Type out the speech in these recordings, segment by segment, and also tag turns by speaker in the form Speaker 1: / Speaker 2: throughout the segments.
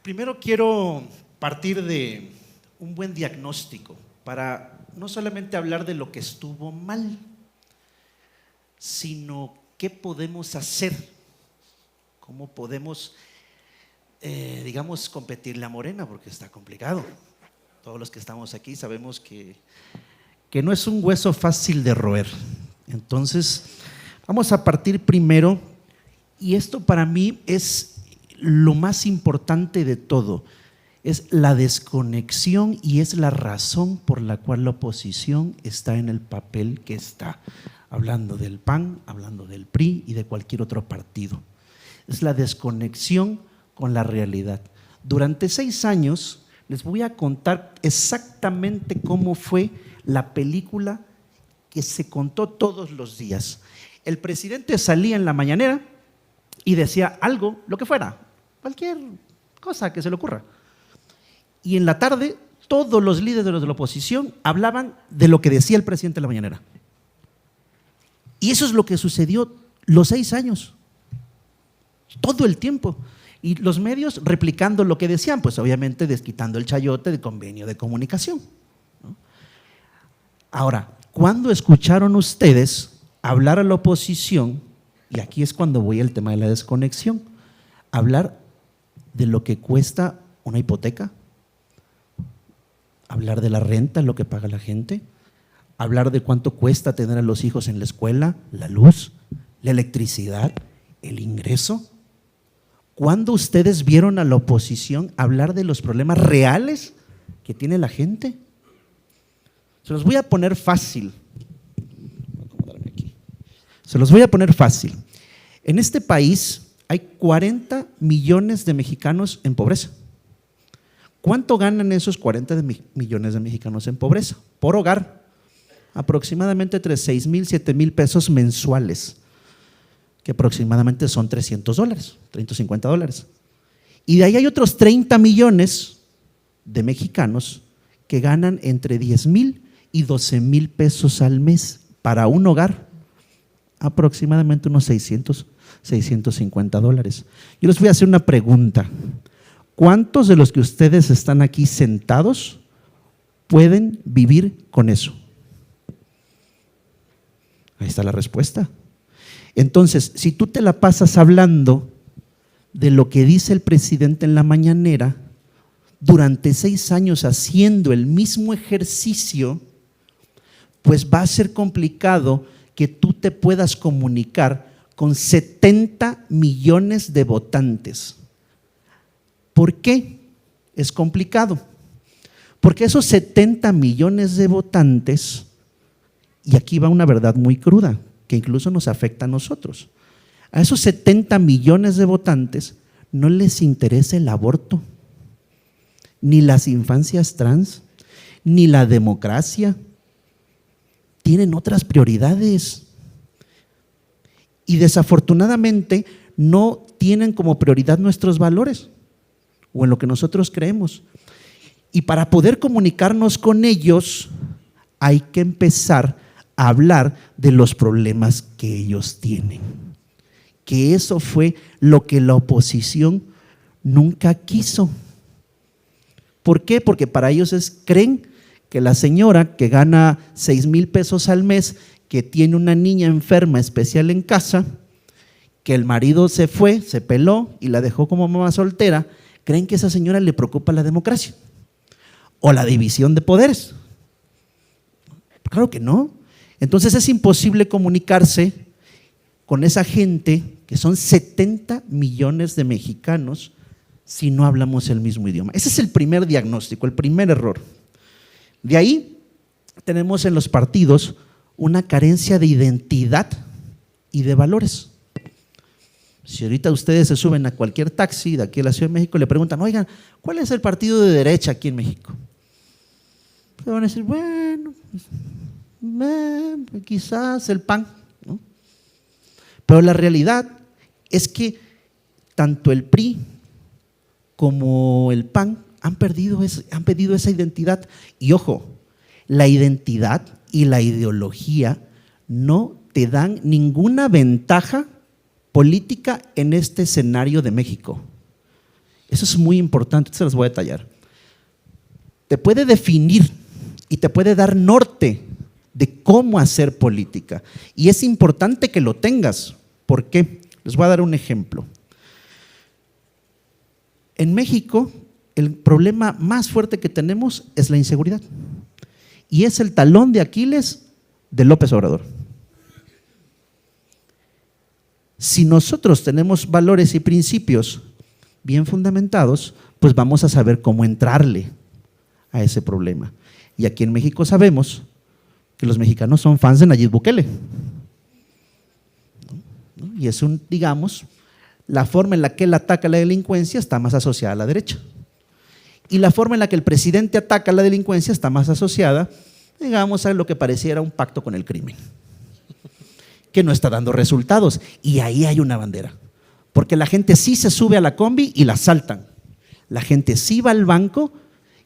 Speaker 1: Primero quiero partir de un buen diagnóstico para no solamente hablar de lo que estuvo mal, sino qué podemos hacer, cómo podemos, competirle a Morena, porque está complicado. Todos los que estamos aquí sabemos que no es un hueso fácil de roer. Entonces, vamos a partir primero, y esto para mí es lo más importante de todo, es la desconexión y es la razón por la cual la oposición está en el papel que está, hablando del PAN, hablando del PRI y de cualquier otro partido. Es la desconexión con la realidad. Durante 6 años les voy a contar exactamente cómo fue la película que se contó todos los días. El presidente salía en la mañanera y decía algo, lo que fuera, cualquier cosa que se le ocurra. Y en la tarde, todos los líderes de la oposición hablaban de lo que decía el presidente en la mañanera. Y eso es lo que sucedió los 6 años, todo el tiempo. Y los medios replicando lo que decían, pues obviamente desquitando el chayote de convenio de comunicación, ¿no? Ahora, ¿cuándo escucharon ustedes hablar a la oposición? Y aquí es cuando voy al tema de la desconexión. Hablar de lo que cuesta una hipoteca, hablar de la renta, lo que paga la gente, hablar de cuánto cuesta tener a los hijos en la escuela, la luz, la electricidad, el ingreso. ¿Cuándo ustedes vieron a la oposición hablar de los problemas reales que tiene la gente? Se los voy a poner fácil. Voy a acomodarme aquí. Se los voy a poner fácil. En este país hay 40 millones de mexicanos en pobreza. ¿Cuánto ganan esos 40 millones de mexicanos en pobreza? Por hogar, aproximadamente entre 6 mil, 7 mil pesos mensuales, que aproximadamente son $300, $350. Y de ahí hay otros 30 millones de mexicanos que ganan entre 10 mil y 12 mil pesos al mes para un hogar, aproximadamente unos $650. Yo les voy a hacer una pregunta. ¿Cuántos de los que ustedes están aquí sentados pueden vivir con eso? Ahí está la respuesta. Entonces, si tú te la pasas hablando de lo que dice el presidente en la mañanera, durante 6 años haciendo el mismo ejercicio, pues va a ser complicado que tú te puedas comunicar con 70 millones de votantes. ¿Por qué es complicado? Porque esos 70 millones de votantes, y aquí va una verdad muy cruda, que incluso nos afecta a nosotros, a esos 70 millones de votantes no les interesa el aborto, ni las infancias trans, ni la democracia. Tienen otras prioridades y desafortunadamente no tienen como prioridad nuestros valores o en lo que nosotros creemos. Y para poder comunicarnos con ellos hay que empezar a hablar de los problemas que ellos tienen, que eso fue lo que la oposición nunca quiso. ¿Por qué? Porque para ellos creen que la señora que gana 6 mil pesos al mes, que tiene una niña enferma especial en casa, que el marido se fue, se peló y la dejó como mamá soltera, creen que a esa señora le preocupa la democracia o la división de poderes. Claro que no. Entonces es imposible comunicarse con esa gente, que son 70 millones de mexicanos, si no hablamos el mismo idioma. Ese es el primer diagnóstico, el primer error. De ahí tenemos en los partidos una carencia de identidad y de valores. Si ahorita ustedes se suben a cualquier taxi de aquí a la Ciudad de México y le preguntan, oigan, ¿cuál es el partido de derecha aquí en México? Le van a decir, bueno, quizás el PAN, ¿no? Pero la realidad es que tanto el PRI como el PAN han perdido esa identidad. Y ojo, la identidad y la ideología no te dan ninguna ventaja política en este escenario de México. Eso es muy importante, se los voy a detallar. Te puede definir y te puede dar norte de cómo hacer política. Y es importante que lo tengas. ¿Por qué? Les voy a dar un ejemplo. En México, el problema más fuerte que tenemos es la inseguridad. Y es el talón de Aquiles de López Obrador. Si nosotros tenemos valores y principios bien fundamentados, pues vamos a saber cómo entrarle a ese problema. Y aquí en México sabemos que los mexicanos son fans de Nayib Bukele. Y es digamos, la forma en la que él ataca la delincuencia está más asociada a la derecha. Y la forma en la que el presidente ataca la delincuencia está más asociada, digamos, a lo que pareciera un pacto con el crimen, que no está dando resultados. Y ahí hay una bandera, porque la gente sí se sube a la combi y la asaltan. La gente sí va al banco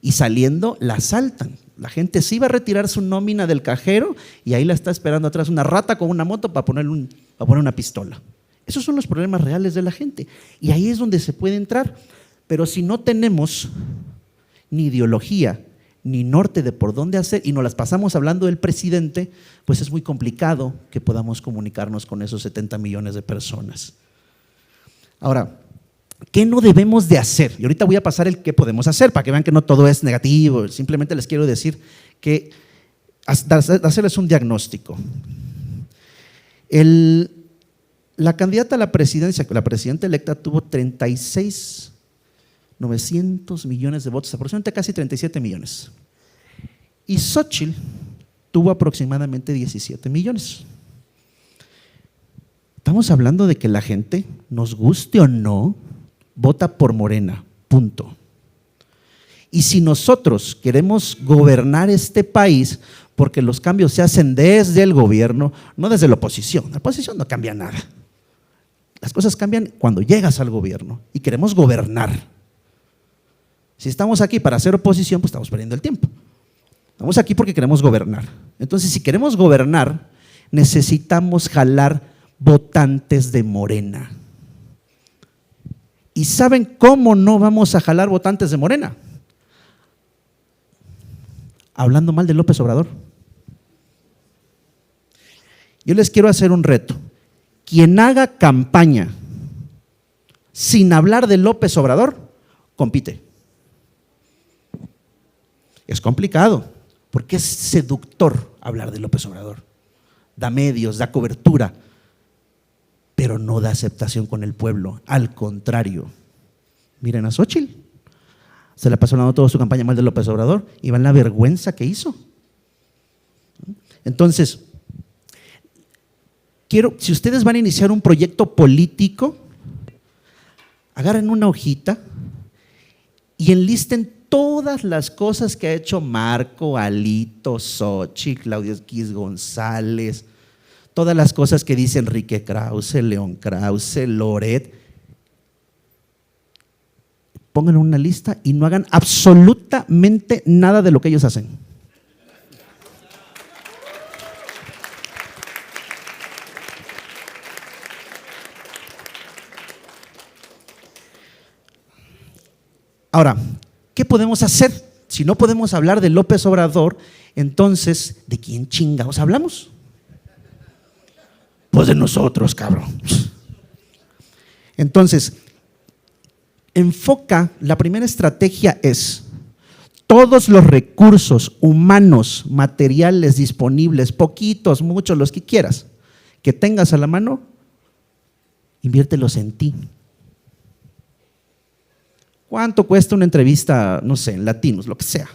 Speaker 1: y saliendo la asaltan. La gente sí va a retirar su nómina del cajero y ahí la está esperando atrás una rata con una moto para poner una pistola. Esos son los problemas reales de la gente y ahí es donde se puede entrar. Pero si no tenemos ni ideología, ni norte de por dónde hacer y nos las pasamos hablando del presidente, pues es muy complicado que podamos comunicarnos con esos 70 millones de personas. Ahora, ¿qué no debemos de hacer? Y ahorita voy a pasar el qué podemos hacer para que vean que no todo es negativo. Simplemente les quiero decir que hacerles un diagnóstico. La candidata a la presidencia, la presidenta electa, tuvo 36,900 millones de votos, aproximadamente casi 37 millones. Y Xóchitl tuvo aproximadamente 17 millones. Estamos hablando de que la gente, nos guste o no, vota por Morena, punto. Y si nosotros queremos gobernar este país, porque los cambios se hacen desde el gobierno, no desde la oposición. La oposición no cambia nada. Las cosas cambian cuando llegas al gobierno y queremos gobernar. Si estamos aquí para hacer oposición, pues estamos perdiendo el tiempo. Estamos aquí porque queremos gobernar. Entonces, si queremos gobernar, necesitamos jalar votantes de Morena. ¿Y saben cómo no vamos a jalar votantes de Morena? Hablando mal de López Obrador. Yo les quiero hacer un reto. Quien haga campaña sin hablar de López Obrador, compite. Es complicado, porque es seductor hablar de López Obrador. Da medios, da cobertura, pero no da aceptación con el pueblo. Al contrario, miren a Xóchitl. Se le pasó hablando toda su campaña mal de López Obrador y van la vergüenza que hizo. Entonces, si ustedes van a iniciar un proyecto político, agarren una hojita y enlisten todas las cosas que ha hecho Marco, Alito, Xóchitl, Claudio X González, todas las cosas que dice Enrique Krause, León Krause, Loret. Pongan una lista y no hagan absolutamente nada de lo que ellos hacen. Ahora, ¿qué podemos hacer? Si no podemos hablar de López Obrador, entonces, ¿de quién chingados hablamos? Pues de nosotros, cabrón. Entonces, la primera estrategia es todos los recursos humanos, materiales disponibles, poquitos, muchos, los que quieras, que tengas a la mano, inviértelos en ti. ¿Cuánto cuesta una entrevista, no sé, en Latinos, lo que sea?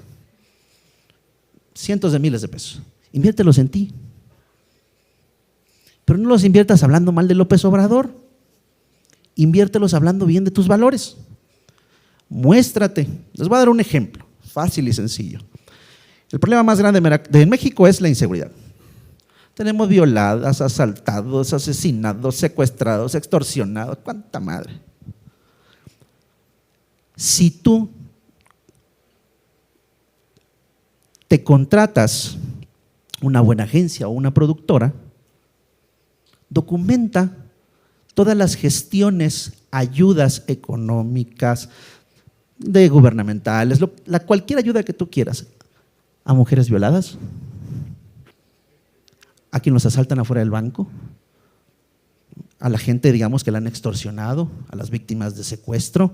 Speaker 1: Cientos de miles de pesos. Inviértelos en ti. Pero no los inviertas hablando mal de López Obrador. Inviértelos hablando bien de tus valores. Muéstrate. Les voy a dar un ejemplo, fácil y sencillo. El problema más grande de México es la inseguridad. Tenemos violadas, asaltados, asesinados, secuestrados, extorsionados, cuánta madre. Si tú te contratas una buena agencia o una productora, documenta todas las gestiones, ayudas económicas, de gubernamentales, cualquier ayuda que tú quieras, a mujeres violadas, a quien los asaltan afuera del banco, a la gente, digamos, que la han extorsionado, a las víctimas de secuestro.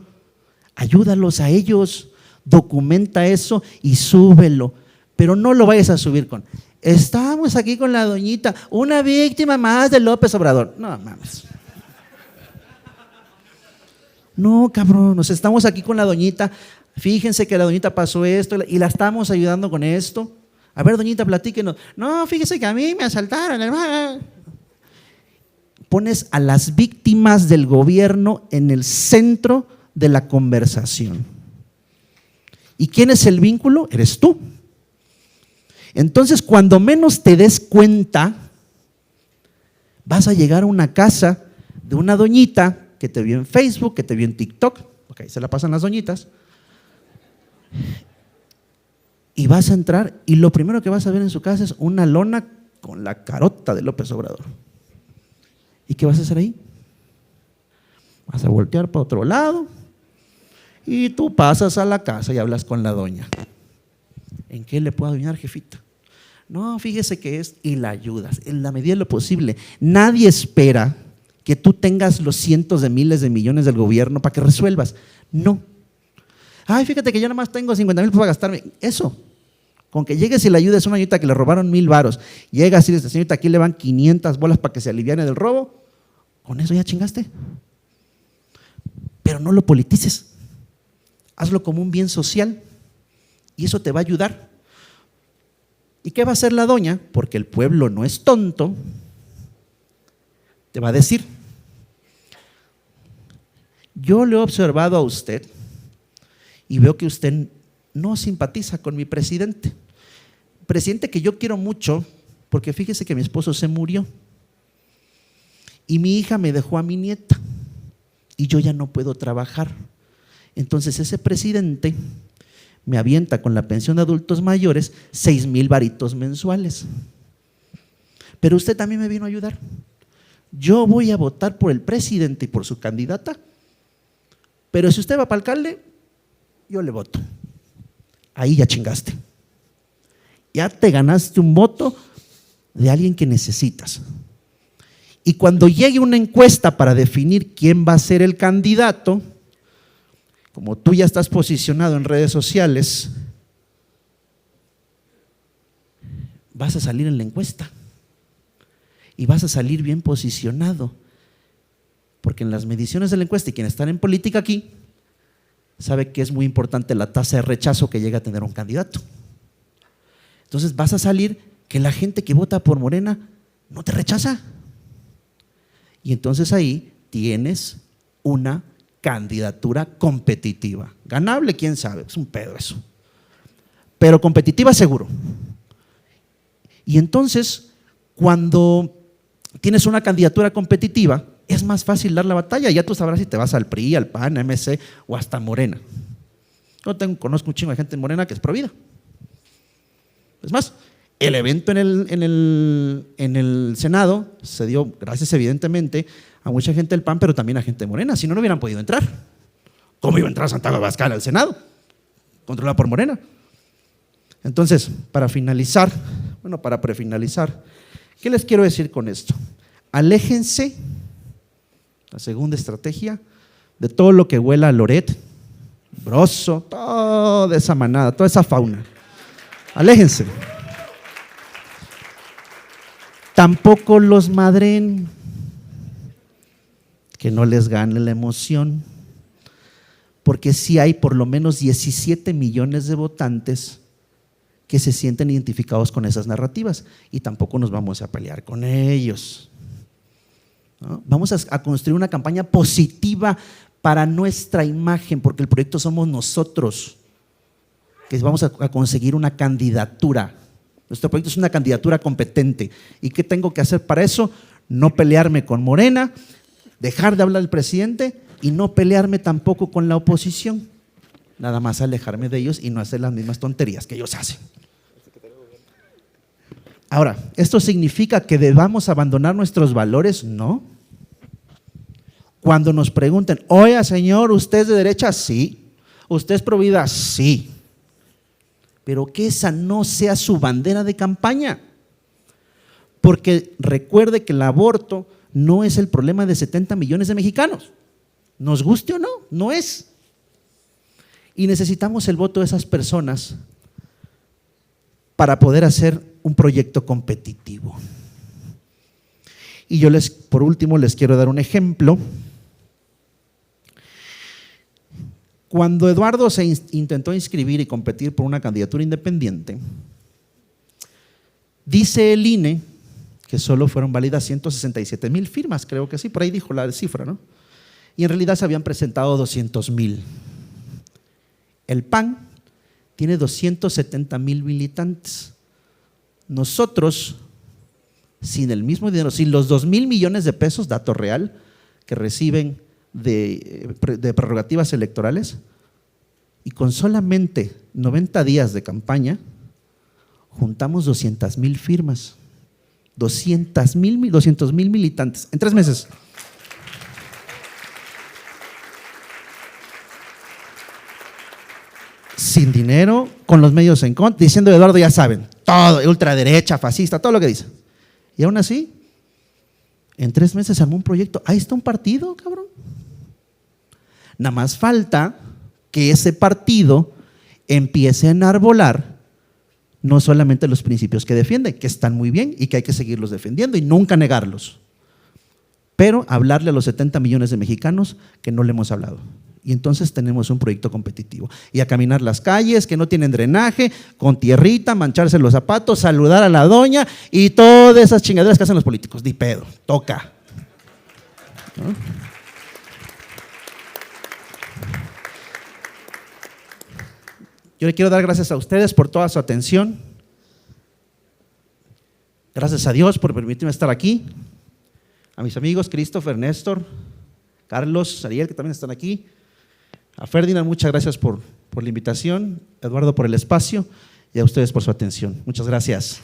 Speaker 1: Ayúdalos a ellos, documenta eso y súbelo, pero no lo vayas a subir con: estamos aquí con la doñita, una víctima más de López Obrador. No mames. No, cabrón, nos estamos aquí con la doñita. Fíjense que la doñita pasó esto y la estamos ayudando con esto. A ver, doñita, platíquenos. No, fíjese que a mí me asaltaron, hermano. Pones a las víctimas del gobierno en el centro de la conversación. ¿Y quién es el vínculo? Eres tú. Entonces, cuando menos te des cuenta, vas a llegar a una casa de una doñita que te vio en Facebook, que te vio en TikTok, porque ahí se la pasan las doñitas, y vas a entrar y lo primero que vas a ver en su casa es una lona con la carota de López Obrador. ¿Y qué vas a hacer ahí? Vas a voltear para otro lado y tú pasas a la casa y hablas con la doña. ¿En qué le puedo ayudar, jefita? No, fíjese que es, y la ayudas en la medida de lo posible. Nadie espera que tú tengas los cientos de miles de millones del gobierno para que resuelvas. No. Ay, fíjate que yo nada más tengo 50,000 para gastarme. Eso. Con que llegues y le ayudes a una señorita que le robaron 1,000 varos, llegas y dices: señorita, aquí le van 500 bolas para que se aliviane del robo, con eso ya chingaste. Pero no lo politices. Hazlo como un bien social y eso te va a ayudar. ¿Y qué va a hacer la doña? Porque el pueblo no es tonto. Te va a decir: yo le he observado a usted y veo que usted no simpatiza con mi presidente. Presidente que yo quiero mucho, porque fíjese que mi esposo se murió y mi hija me dejó a mi nieta y yo ya no puedo trabajar. Entonces ese presidente me avienta con la pensión de adultos mayores 6,000 varitos mensuales. Pero usted también me vino a ayudar. Yo voy a votar por el presidente y por su candidata, pero si usted va para alcalde, yo le voto. Ahí ya chingaste. Ya te ganaste un voto de alguien que necesitas. Y cuando llegue una encuesta para definir quién va a ser el candidato, como tú ya estás posicionado en redes sociales, vas a salir en la encuesta y vas a salir bien posicionado, porque en las mediciones de la encuesta, y quienes están en política aquí sabe que es muy importante la tasa de rechazo que llega a tener un candidato. Entonces vas a salir que la gente que vota por Morena no te rechaza. Y entonces ahí tienes una candidatura competitiva. Ganable, quién sabe, es un pedo eso. Pero competitiva seguro. Y entonces, cuando tienes una candidatura competitiva, es más fácil dar la batalla. Ya tú sabrás si te vas al PRI, al PAN, a MC o hasta Morena. Yo conozco un chingo de gente en Morena que es provida. Es más, el evento en el Senado se dio gracias evidentemente a mucha gente del PAN, pero también a gente de Morena. Si no, no hubieran podido entrar. ¿Cómo iba a entrar Santiago Abascal al Senado? Controlado por Morena. Entonces, para prefinalizar, ¿qué les quiero decir con esto? Aléjense, la segunda estrategia, de todo lo que huela a Loret, Broso, toda esa manada, toda esa fauna. Aléjense. Tampoco los madren, que no les gane la emoción, porque sí hay por lo menos 17 millones de votantes que se sienten identificados con esas narrativas y tampoco nos vamos a pelear con ellos, ¿no? Vamos a construir una campaña positiva para nuestra imagen, porque el proyecto somos nosotros, que vamos a conseguir una candidatura. Nuestro proyecto es una candidatura competente. ¿Y qué tengo que hacer para eso? No pelearme con Morena, dejar de hablar del presidente y no pelearme tampoco con la oposición. Nada más alejarme de ellos y no hacer las mismas tonterías que ellos hacen. Ahora, ¿esto significa que debamos abandonar nuestros valores? No. Cuando nos pregunten: oiga, señor, ¿usted es de derecha? Sí. ¿Usted es pro vida? Sí. Pero que esa no sea su bandera de campaña. Porque recuerde que el aborto no es el problema de 70 millones de mexicanos. Nos guste o no, no es. Y necesitamos el voto de esas personas para poder hacer un proyecto competitivo. Y yo por último les quiero dar un ejemplo. Cuando Eduardo se intentó inscribir y competir por una candidatura independiente, dice el INE que solo fueron válidas 167,000 firmas, creo que sí, por ahí dijo la cifra, ¿no? Y en realidad se habían presentado 200,000. El PAN tiene 270,000 militantes. Nosotros, sin el mismo dinero, sin los 2,000 millones de pesos, dato real, que reciben de prerrogativas electorales, y con solamente 90 días de campaña, juntamos 200,000 firmas, 200,000 militantes en 3 meses. Sin dinero, con los medios en contra, diciendo Eduardo, ya saben, todo, ultraderecha, fascista, todo lo que dice. Y aún así, en 3 meses armó un proyecto. Ahí está un partido, cabrón. Nada más falta que ese partido empiece a enarbolar no solamente los principios que defiende, que están muy bien y que hay que seguirlos defendiendo y nunca negarlos, pero hablarle a los 70 millones de mexicanos que no le hemos hablado. Y entonces tenemos un proyecto competitivo. Y a caminar las calles que no tienen drenaje, con tierrita, mancharse los zapatos, saludar a la doña y todas esas chingaderas que hacen los políticos. Di pedo, toca, ¿no? Yo le quiero dar gracias a ustedes por toda su atención. Gracias a Dios por permitirme estar aquí. A mis amigos Christopher, Néstor, Carlos, Ariel, que también están aquí. A Ferdinand, muchas gracias por la invitación. Eduardo, por el espacio. Y a ustedes por su atención. Muchas gracias.